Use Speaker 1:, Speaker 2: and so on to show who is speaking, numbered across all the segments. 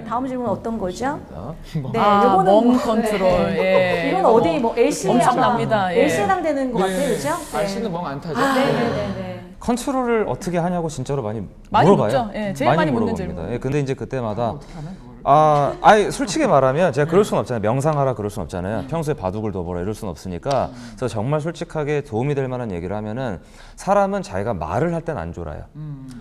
Speaker 1: 네, 다음 질문 어떤 거죠? 네,
Speaker 2: 몸 컨트롤.
Speaker 1: 네. 이건 어디 뭐 LC에
Speaker 2: 엄청납니다.
Speaker 1: LC에 해당되는 것 같아요, 그렇죠?
Speaker 3: RC는 멍 안 타죠?
Speaker 1: 네네네.
Speaker 4: 컨트롤을 어떻게 하냐고 진짜로 많이
Speaker 2: 많이
Speaker 4: 물어봐요.
Speaker 2: 묻죠. 예, 제일 많이 묻는
Speaker 4: 물어봅니다.
Speaker 2: 질문.
Speaker 4: 예, 근데 이제 그때마다 솔직히 말하면 제가 그럴 수는 없잖아요. 명상하라 그럴 수는 없잖아요. 평소에 바둑을 둬보라 이럴 수는 없으니까. 그래서 정말 솔직하게 도움이 될 만한 얘기를 하면은 사람은 자기가 말을 할 땐 안 졸아요.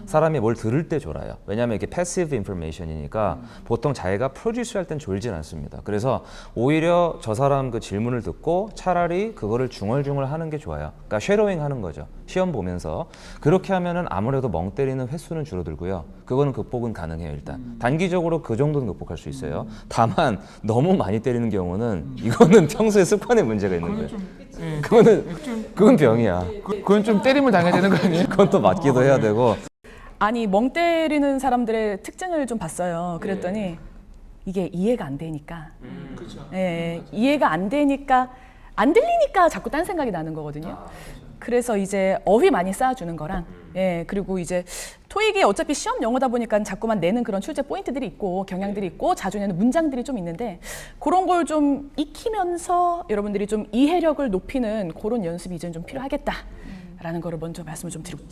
Speaker 4: 사람이 뭘 들을 때 졸아요. 왜냐하면 이게 패시브 인포메이션이니까 보통 자기가 프로듀스 할 땐 졸진 않습니다. 그래서 오히려 저 사람 그 질문을 듣고 차라리 그거를 중얼중얼 하는 게 좋아요. 그러니까 쉐도잉 하는 거죠. 시험 보면서. 그렇게 하면은 아무래도 멍 때리는 횟수는 줄어들고요. 그거는 극복은 가능해요, 일단. 단기적으로 그 정도는 극복할 수 있어요. 다만 너무 많이 때리는 경우는 이거는 평소에 습관의 문제가 있는 거예요. 그건 병이야.
Speaker 3: 그건 좀 때림을 당해야 되는 거 아니에요?
Speaker 4: 그건 또 맞기도 해야 되고.
Speaker 2: 아니 멍 때리는 사람들의 특징을 좀 봤어요. 그랬더니 이게 이해가 안 되니까. 예, 이해가 안 되니까 안 들리니까 자꾸 딴 생각이 나는 거거든요. 그래서 이제 어휘 많이 쌓아주는 거랑 그리고 이제 토익이 어차피 시험 영어다 보니까 자꾸만 내는 그런 출제 포인트들이 있고 경향들이 있고 자주 내는 문장들이 좀 있는데 그런 걸 좀 익히면서 여러분들이 좀 이해력을 높이는 그런 연습이 이제는 좀 필요하겠다라는 거를 먼저 말씀을 좀 드리고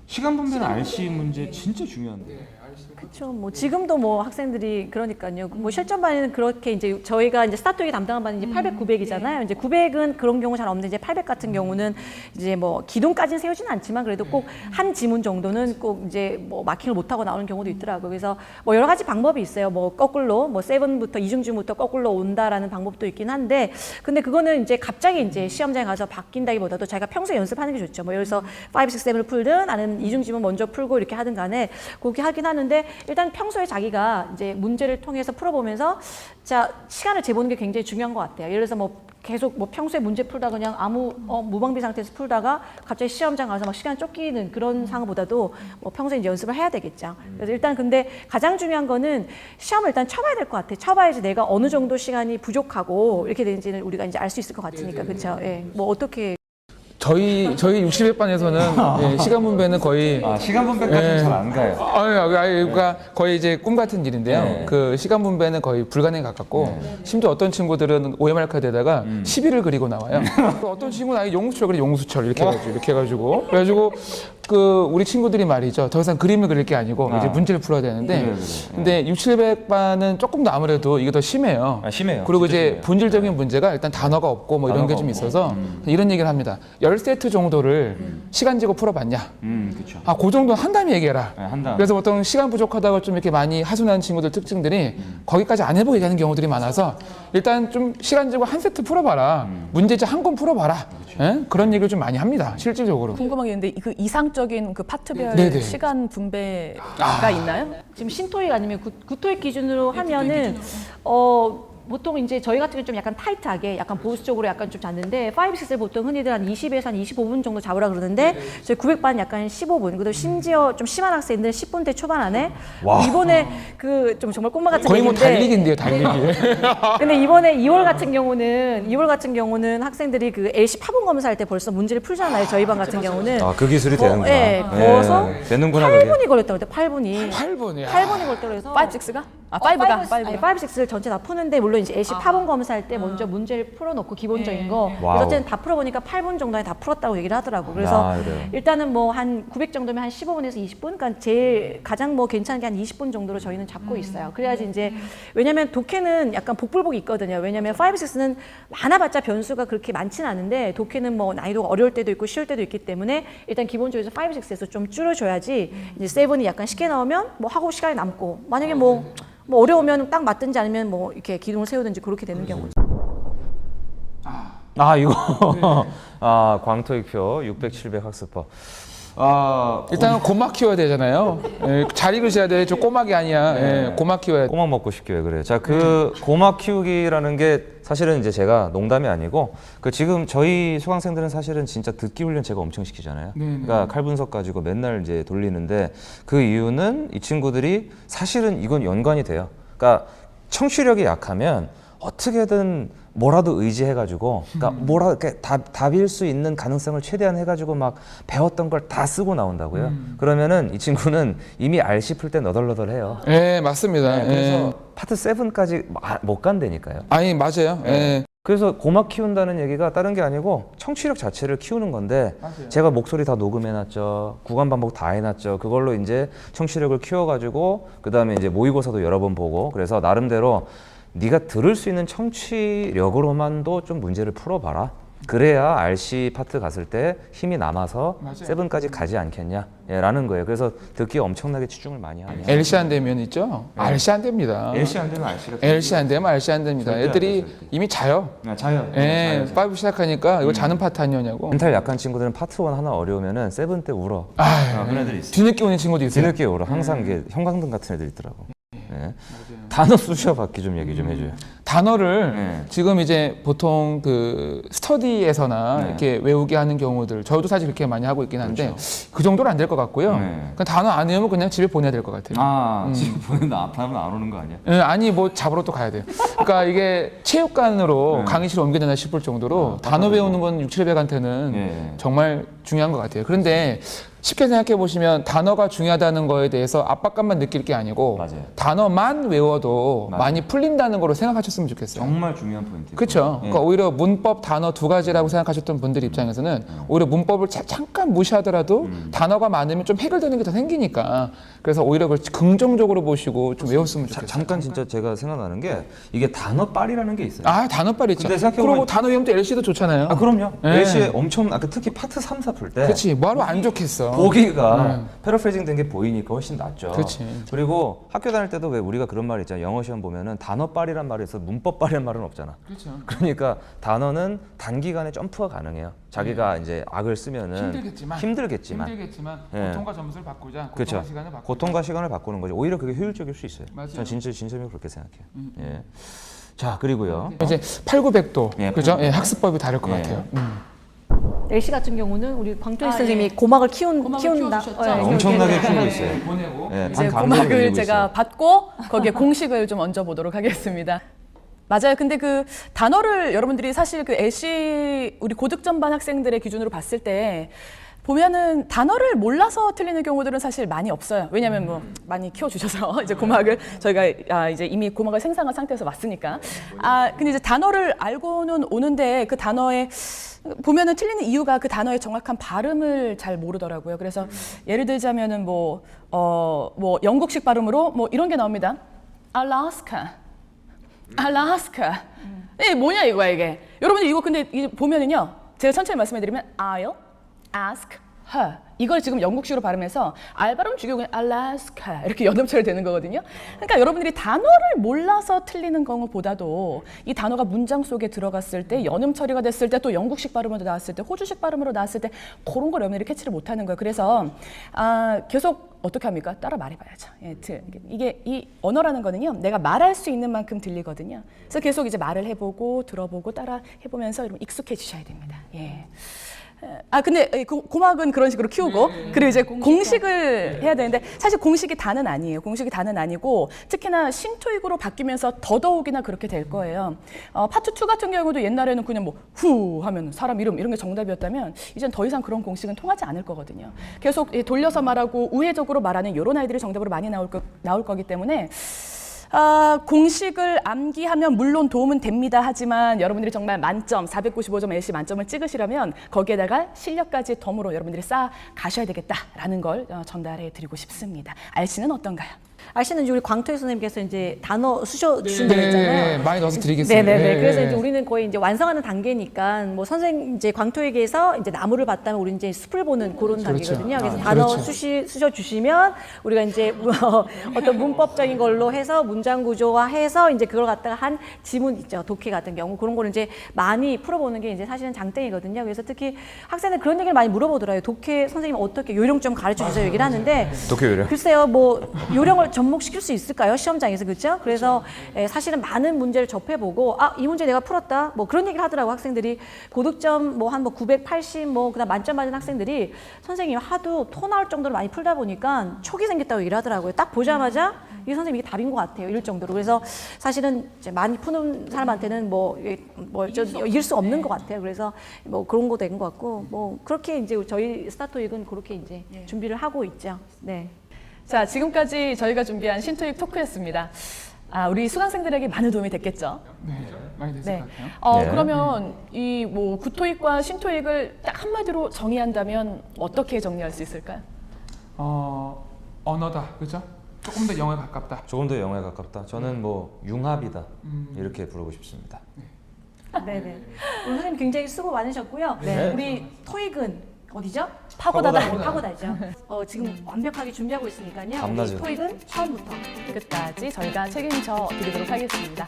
Speaker 3: 시간 분배는 RC 문제 진짜 중요한데.
Speaker 1: 그렇죠. 뭐 지금도 뭐 학생들이 그러니까요. 뭐 실전 반에는 그렇게 이제 저희가 이제 스타토익 담당한 반이 이제 800, 900이잖아요. 이제 900은 그런 경우 잘 없는데 이제 800 같은 경우는 이제 뭐 기둥까지는 세우지는 않지만 그래도 꼭 한 지문 정도는 꼭 이제 뭐 마킹을 못 하고 나오는 경우도 있더라고요. 그래서 뭐 여러 가지 방법이 있어요. 뭐 거꾸로 뭐 7부터 이중지문부터 거꾸로 온다라는 방법도 있긴 한데 근데 그거는 이제 갑자기 이제 시험장에 가서 바뀐다기보다도 자기가 평소에 연습하는 게 좋죠. 뭐 여기서 5, 6, 7을 풀든 아니면 이중지문 먼저 풀고 이렇게 하든 간에 그렇게 하긴 하는데 일단 평소에 자기가 이제 문제를 통해서 풀어보면서 자 시간을 재보는 게 굉장히 중요한 것 같아요. 예를 들어서 뭐 계속 뭐 평소에 문제 풀다 그냥 아무 무방비 상태에서 풀다가 갑자기 시험장 가서 막 시간 쫓기는 그런 상황보다도 뭐 평소에 이제 연습을 해야 되겠죠. 그래서 일단 근데 가장 중요한 거는 시험을 일단 쳐봐야 될 것 같아요. 쳐봐야지 내가 어느 정도 시간이 부족하고 이렇게 되는지는 우리가 이제 알 수 있을 것 같으니까 그렇죠. 예. 뭐 어떻게
Speaker 3: 저희 60회 반에서는 시간 분배는 거의
Speaker 4: 시간 분배까지는 잘 안 가요.
Speaker 3: 그러니까 거의 이제 꿈 같은 일인데요.
Speaker 4: 네.
Speaker 3: 그 시간 분배는 거의 불가능에 가깝고 심지어 어떤 친구들은 OMR 카드에다가 시비를 그리고 나와요. 어떤 친구는 아예 용수철 그래 용수철 이렇게 해가지고 그 우리 친구들이 말이죠. 더 이상 그림을 그릴 게 아니고 이제 문제를 풀어야 되는데 근데 6, 700반은 조금 더 아무래도 이게 더 심해요.
Speaker 4: 심해요.
Speaker 3: 그리고 이제
Speaker 4: 심해요.
Speaker 3: 본질적인 문제가 일단 단어가 없고 뭐 이런 게 좀 있어서 이런 얘기를 합니다. 10세트 정도를 시간 재고 풀어봤냐?
Speaker 4: 그렇죠.
Speaker 3: 그 정도 한 다음에 얘기해라.
Speaker 4: 한 다음에.
Speaker 3: 그래서 보통 시간 부족하다고 좀 이렇게 많이 하소연하는 친구들 특징들이 거기까지 안 해보고 얘기하는 경우들이 많아서 일단 좀 시간 재고 한 세트 풀어봐라. 문제집 한 권 풀어봐라. 그런 얘기를 좀 많이 합니다. 실질적으로.
Speaker 2: 궁금한 게 있는데 그 이상적인 그 파트별
Speaker 3: 네네.
Speaker 2: 시간 분배가 있나요?
Speaker 1: 지금 신토익 아니면 구토익 기준으로 하면은 보통 이제 저희 같은 경우 좀 약간 타이트하게 약간 보수적으로 약간 좀 잡는데 5, 6을 보통 흔히들 한 20에서 한 25분 정도 잡으라 그러는데 저희 900반 약간 15분 그리고 심지어 좀 심한 학생들 10분대 초반 안에 이번에 그 좀 정말 꼬마 같은
Speaker 3: 거의 뭐
Speaker 1: 얘기인데
Speaker 3: 달리기인데요, 달리기.
Speaker 1: 근데 이번에 2월 같은 경우는 학생들이 그 LC 파본 검사할 때 벌써 문제를 풀잖아요. 저희 반 같은 경우는
Speaker 4: 그 기술이 되는구나.
Speaker 1: 네, 거서
Speaker 4: 되는구나.
Speaker 1: 8분이 걸렸다고 그때 8분이
Speaker 3: 8분이야.
Speaker 1: 8분이 걸렸다고 그래서
Speaker 2: 5, 6가? 5가.
Speaker 1: 5, 6를 전체 다 푸는데 물론 이제 LC 파본 검사할 때 먼저 문제를 풀어놓고 기본적인 거 그래서 어쨌든 다 풀어보니까 8분 정도에 다 풀었다고 얘기를 하더라고. 그래서
Speaker 4: 그래요?
Speaker 1: 일단은 뭐 한 900 정도면 한 15분에서 20분 그러니까 제일 가장 뭐 괜찮은 게 한 20분 정도로 저희는 잡고 있어요. 그래야지 이제 왜냐면 독해는 약간 복불복이 있거든요. 왜냐면 5, 6는 많아봤자 변수가 그렇게 많지는 않은데 독해는 뭐 난이도가 어려울 때도 있고 쉬울 때도 있기 때문에 일단 기본적으로 5, 6에서 좀 줄여줘야지 이제 7이 약간 쉽게 나오면 뭐 하고 시간이 남고 만약에 뭐 어려우면 딱 맞든지 아니면 뭐 이렇게 기둥을 세우든지 그렇게 되는 경우죠.
Speaker 4: 이거 광토익표 600, 700 학습법.
Speaker 3: 일단은 고막 키워야 되잖아요. 잘 읽으셔야 돼. 저 꼬막이 아니야. 고막 키워야 돼.
Speaker 4: 꼬막 먹고 싶게 왜 그래요? 자, 그 고막 키우기라는 게 사실은 이제 제가 농담이 아니고 그 지금 저희 수강생들은 사실은 진짜 듣기 훈련 제가 엄청 시키잖아요. 그러니까 칼 분석 가지고 맨날 이제 돌리는데 그 이유는 이 친구들이 사실은 이건 연관이 돼요. 그러니까 청취력이 약하면 어떻게든 뭐라도 의지해가지고, 그러니까 뭐라 이렇게 답일 수 있는 가능성을 최대한 해가지고 막 배웠던 걸 다 쓰고 나온다고요. 그러면은 이 친구는 이미 RC 풀 때 너덜너덜해요.
Speaker 3: 예, 맞습니다.
Speaker 4: 그래서
Speaker 3: 예.
Speaker 4: 파트 7까지 못 간다니까요.
Speaker 3: 아니 맞아요. 예.
Speaker 4: 그래서 고막 키운다는 얘기가 다른 게 아니고 청취력 자체를 키우는 건데 제가 목소리 다 녹음해놨죠. 구간 반복 다 해놨죠. 그걸로 이제 청취력을 키워가지고 그 다음에 이제 모의고사도 여러 번 보고 그래서 나름대로 네가 들을 수 있는 청취력으로만도 좀 문제를 풀어봐라. 그래야 RC 파트 갔을 때 힘이 남아서
Speaker 3: 맞아요.
Speaker 4: 7까지 가지 않겠냐 라는 거예요. 그래서 듣기에 엄청나게 치중을 많이 하냐.
Speaker 3: LC 안 되면 있죠. RC 안 됩니다.
Speaker 4: LC 안 되면 RC가
Speaker 3: LC 안 되면 RC 안 됩니다.
Speaker 4: 절대 안
Speaker 3: 애들이
Speaker 4: 돼요, 절대.
Speaker 3: 이미 자요.
Speaker 4: 자요.
Speaker 3: 예, 5 시작하니까 이거 자는 파트 아니냐고.
Speaker 4: 멘탈 약한 친구들은 파트 1 하나 어려우면은 7 때 울어.
Speaker 3: 아,
Speaker 4: 그런 애들이 있어.
Speaker 3: 뒤늦게 오는 친구도 있어요.
Speaker 4: 뒤늦게 울어. 항상 이게 형광등 같은 애들 있더라고. 네. 단어 쑤셔 받기 좀 얘기 좀 해줘요.
Speaker 3: 단어를
Speaker 4: 네.
Speaker 3: 지금 이제 보통 그 스터디에서나
Speaker 4: 네.
Speaker 3: 이렇게 외우게 하는 경우들 저도 사실 그렇게 많이 하고 있긴 한데
Speaker 4: 그렇죠.
Speaker 3: 그 정도는 안 될 것 같고요.
Speaker 4: 네.
Speaker 3: 그 단어 안 외우면 그냥 집에 보내야 될 것 같아요.
Speaker 4: 지금 보는데 앞하면 안 오는 거 아니야?
Speaker 3: 예, 아니 뭐 잡으러 또 가야 돼요. 그러니까 이게 체육관으로 강의실을 옮겨야 되나 싶을 정도로 단어 외우는 건 6, 700한테는
Speaker 4: 예.
Speaker 3: 정말 중요한 것 같아요. 그런데 쉽게 생각해 보시면 단어가 중요하다는 거에 대해서 압박감만 느낄 게 아니고
Speaker 4: 맞아요.
Speaker 3: 단어만 외워도
Speaker 4: 맞아요.
Speaker 3: 많이 풀린다는 거로 생각하셨으면 좋겠어요.
Speaker 4: 정말 중요한 포인트.
Speaker 3: 그렇죠. 그러니까 오히려 문법 단어 두 가지라고 생각하셨던 분들 입장에서는 오히려 문법을 잠깐 무시하더라도 단어가 많으면 좀 해결되는 게 더 생기니까 그래서 오히려 그걸 긍정적으로 보시고 좀 외웠으면 좋겠어요.
Speaker 4: 잠깐 진짜 제가 생각나는 게 이게 단어빨이라는 게 있어요.
Speaker 3: 아 단어빨 있죠.
Speaker 4: 근데 생각해보면-
Speaker 3: 그리고 단어 외우면 또 LC도 좋잖아요.
Speaker 4: 그럼요.
Speaker 3: 예.
Speaker 4: LC에 엄청 특히 파트 3, 4 풀 때
Speaker 3: 그렇지. 뭐하러 안 좋겠어.
Speaker 4: 보기가 패러프레이징 된 게 보이니까 훨씬 낫죠.
Speaker 3: 그치.
Speaker 4: 그리고 학교 다닐 때도 왜 우리가 그런 말 있잖아요. 영어 시험 보면은 단어빨이란 말이 있어 문법빨이란 말은 없잖아.
Speaker 3: 그렇죠.
Speaker 4: 그러니까 단어는 단기간에 점프가 가능해요. 자기가 이제 악을 쓰면은 힘들겠지만 예.
Speaker 3: 고통과 점수를 바꾸자.
Speaker 4: 그렇죠. 고통과 시간을 바꾸는 거죠. 오히려 그게 효율적일 수 있어요.
Speaker 3: 맞아요.
Speaker 4: 저는 진심이 그렇게 생각해요. 예. 자 그리고요.
Speaker 3: 이제 8,900도
Speaker 4: 예,
Speaker 3: 그죠? 예, 학습법이 다를 것
Speaker 4: 예.
Speaker 3: 같아요.
Speaker 1: LC 같은 경우는 우리 광토희
Speaker 2: 아,
Speaker 1: 선생님이
Speaker 2: 예.
Speaker 1: 고막을
Speaker 2: 고막을
Speaker 1: 키운다.
Speaker 2: 키워주셨죠?
Speaker 4: 엄청나게 키우고
Speaker 1: 네.
Speaker 4: 있어요.
Speaker 3: 보내고
Speaker 4: 예,
Speaker 2: 이제
Speaker 4: 반
Speaker 2: 고막을
Speaker 4: 강제로
Speaker 2: 제가
Speaker 4: 있어요.
Speaker 2: 받고 거기에 공식을 좀 얹어보도록 하겠습니다. 맞아요. 근데 그 단어를 여러분들이 사실 그 LC 우리 고득점반 학생들의 기준으로 봤을 때 보면은 단어를 몰라서 틀리는 경우들은 사실 많이 없어요. 왜냐하면 뭐 많이 키워주셔서 이제 고막을 저희가 이제 이미 고막을 생성한 상태에서 왔으니까. 근데 이제 단어를 알고는 오는데 그 단어에 보면은 틀리는 이유가 그 단어의 정확한 발음을 잘 모르더라고요. 그래서 예를 들자면은 뭐 영국식 발음으로 뭐 이런 게 나옵니다. 알래스카. 네, 뭐냐 이거야 이게. 여러분들 이거 근데 이게 보면은요. 제가 천천히 말씀해드리면 I'll ask her. 이걸 지금 영국식으로 발음해서 알 발음 죽이고 그냥 알래스카 이렇게 연음처리 되는 거거든요. 그러니까 여러분들이 단어를 몰라서 틀리는 경우보다도 이 단어가 문장 속에 들어갔을 때 연음 처리가 됐을 때 또 영국식 발음으로 나왔을 때 호주식 발음으로 나왔을 때 그런 걸 여러분들이 캐치를 못하는 거예요. 그래서 계속 어떻게 합니까? 따라 말해봐야죠. 예, 이게 이 언어라는 거는요, 내가 말할 수 있는 만큼 들리거든요. 그래서 계속 이제 말을 해보고 들어보고 따라 해보면서 여러분 익숙해지셔야 됩니다. 예. 근데 고막은 그런 식으로 키우고 그리고 이제 공식을 해야 되는데 사실 공식이 다는 아니에요. 공식이 다는 아니고 특히나 신토익으로 바뀌면서 더더욱이나 그렇게 될 거예요. 파트 2 같은 경우도 옛날에는 그냥 뭐 후 하면 사람 이름 이런 게 정답이었다면 이젠 더 이상 그런 공식은 통하지 않을 거거든요. 계속 돌려서 말하고 우회적으로 말하는 이런 아이들이 정답으로 많이 나올 거기 때문에 공식을 암기하면 물론 도움은 됩니다. 하지만 여러분들이 정말 만점, 495점 LC 만점을 찍으시려면 거기에다가 실력까지 덤으로 여러분들이 쌓아 가셔야 되겠다라는 걸 전달해 드리고 싶습니다. RC는 어떤가요?
Speaker 1: RC는 이제 우리 광토희 선생님께서 이제 단어 쑤셔 주신다고 했잖아요.
Speaker 3: 네, 많이 넣어서 드리겠습니다.
Speaker 1: 네네네.
Speaker 3: 네,
Speaker 1: 그래서
Speaker 3: 네.
Speaker 1: 이제 우리는 거의 이제 완성하는 단계니까 뭐 선생 이제 광토에게서 이제 나무를 봤다면 우리 이제 숲을 보는 그런 단계거든요. 그래서 단어
Speaker 3: 그렇죠.
Speaker 1: 쑤셔 주시면 우리가 이제 어떤 문법적인 걸로 해서 문장 구조화해서 이제 그걸 갖다가 한 지문 있죠. 독해 같은 경우 그런 거를 이제 많이 풀어보는 게 이제 사실은 장땡이거든요. 그래서 특히 학생들 그런 얘기를 많이 물어보더라고요. 독해 선생님 어떻게 요령 좀 가르쳐 주세요 얘기를 하는데
Speaker 4: 독해 요령.
Speaker 1: 글쎄요, 뭐 요령을 걸 접목시킬 수 있을까요? 시험장에서 그렇죠? 그래서 사실은 많은 문제를 접해보고 이 문제 내가 풀었다. 뭐 그런 얘기를 하더라고 학생들이 고득점 뭐 한 980 뭐 그다음 만점 맞은 학생들이 선생님 하도 토 나올 정도로 많이 풀다 보니까 촉이 생겼다고 얘기를 하더라고요. 딱 보자마자 이 선생님 이게 답인 것 같아요. 이럴 정도로. 그래서 사실은 이제 많이 푸는 사람한테는 이길 수 없는 것 같아요. 그래서 뭐 그런 거 된 것 같고 뭐 그렇게 이제 저희 스타토익은 그렇게 이제 준비를 하고 있죠. 네.
Speaker 2: 자, 지금까지 저희가 준비한 신토익 토크였습니다. 우리 수강생들에게 많은 도움이 됐겠죠?
Speaker 3: 네, 많이 됐을
Speaker 2: 네.
Speaker 3: 것 같아요.
Speaker 4: 네.
Speaker 2: 그러면 이 뭐 구토익과 신토익을 딱 한마디로 정의한다면 어떻게 정리할 수 있을까요?
Speaker 3: 언어다, 그렇죠? 조금 더 영어에 가깝다.
Speaker 4: 조금 더 영어에 가깝다. 저는 뭐 융합이다 이렇게 부르고 싶습니다.
Speaker 1: 네네. 오늘 선생님 굉장히 수고 많으셨고요.
Speaker 2: 네.
Speaker 1: 우리 토익은 어디죠?
Speaker 2: 파고다다.
Speaker 1: 파고다죠. 지금 완벽하게 준비하고 있으니까요.
Speaker 4: 밤낮으로.
Speaker 1: 우리 토익은 처음부터.
Speaker 2: 끝까지 저희가 책임져 드리도록 하겠습니다.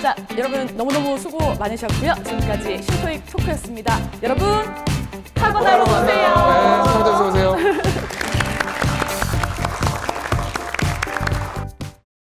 Speaker 2: 자, 여러분 너무너무 수고 많으셨고요. 지금까지 신토익 토크였습니다. 여러분, 파고다로 오세요.
Speaker 3: 네, 수고하셨어요.